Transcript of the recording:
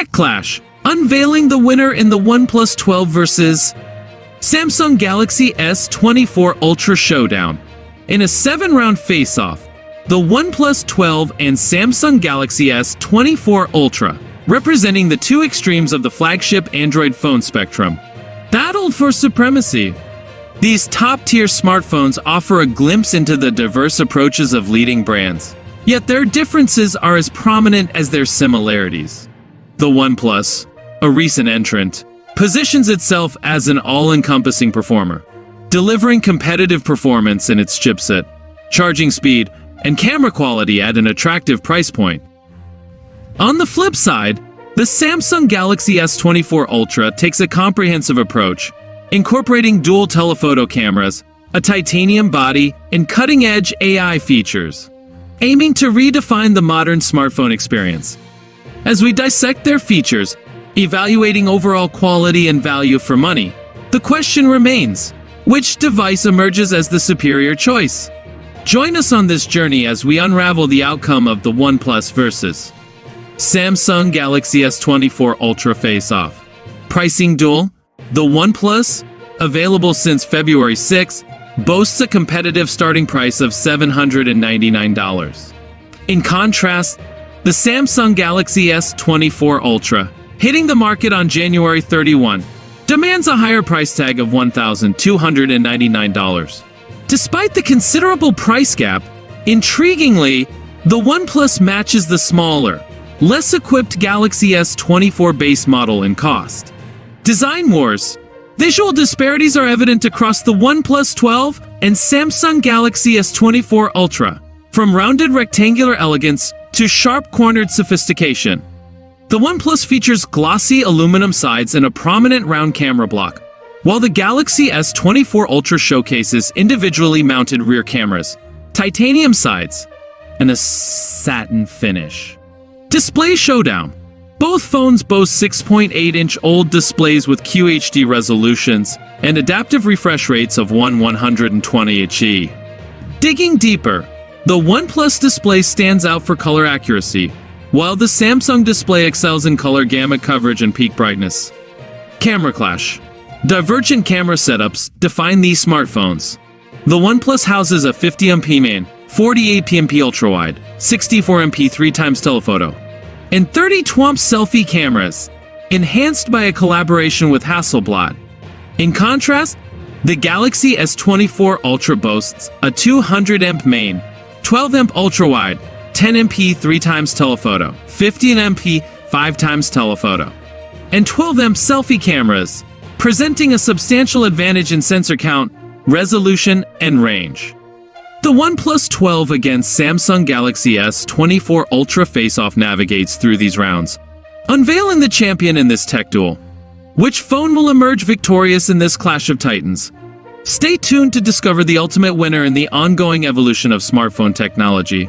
Tech Clash, unveiling the winner in the OnePlus 12 versus Samsung Galaxy S24 Ultra Showdown. In a 7-round face-off, the OnePlus 12 and Samsung Galaxy S24 Ultra, representing the two extremes of the flagship Android phone spectrum, battled for supremacy. These top-tier smartphones offer a glimpse into the diverse approaches of leading brands, yet their differences are as prominent as their similarities. The OnePlus, a recent entrant, positions itself as an all-encompassing performer, delivering competitive performance in its chipset, charging speed, and camera quality at an attractive price point. On the flip side, the Samsung Galaxy S24 Ultra takes a comprehensive approach, incorporating dual telephoto cameras, a titanium body, and cutting-edge AI features, aiming to redefine the modern smartphone experience. As we dissect their features, evaluating overall quality and value for money, the question remains, which device emerges as the superior choice? Join us on this journey as we unravel the outcome of the OnePlus versus Samsung Galaxy S24 Ultra face-off. Pricing duel. The OnePlus, available since February 6, boasts a competitive starting price of $799. In contrast, the Samsung Galaxy S24 Ultra, hitting the market on January 31, demands a higher price tag of $1,299. Despite the considerable price gap, intriguingly, the OnePlus matches the smaller, less equipped Galaxy S24 base model in cost. Design wars. Visual disparities are evident across the OnePlus 12 and Samsung Galaxy S24 Ultra, from rounded rectangular elegance to sharp-cornered sophistication. The OnePlus features glossy aluminum sides and a prominent round camera block, while the Galaxy S24 Ultra showcases individually mounted rear cameras, titanium sides, and a satin finish. Display Showdown. Both phones boast 6.8-inch OLED displays with QHD resolutions and adaptive refresh rates of 120Hz. Digging deeper, the OnePlus display stands out for color accuracy, while the Samsung display excels in color gamut coverage and peak brightness. Camera clash. Divergent camera setups define these smartphones. The OnePlus houses a 50MP main, 48MP ultra-wide, 64MP 3x telephoto, and 30-twomp selfie cameras, enhanced by a collaboration with Hasselblad. In contrast, the Galaxy S24 Ultra boasts a 200MP main, 12MP ultra-wide, 10MP 3x telephoto, 15MP 5x telephoto, and 12MP selfie cameras, presenting a substantial advantage in sensor count, resolution, and range. The OnePlus 12 against Samsung Galaxy S24 Ultra face-off navigates through these rounds, unveiling the champion in this tech duel. Which phone will emerge victorious in this clash of titans? Stay tuned to discover the ultimate winner in the ongoing evolution of smartphone technology.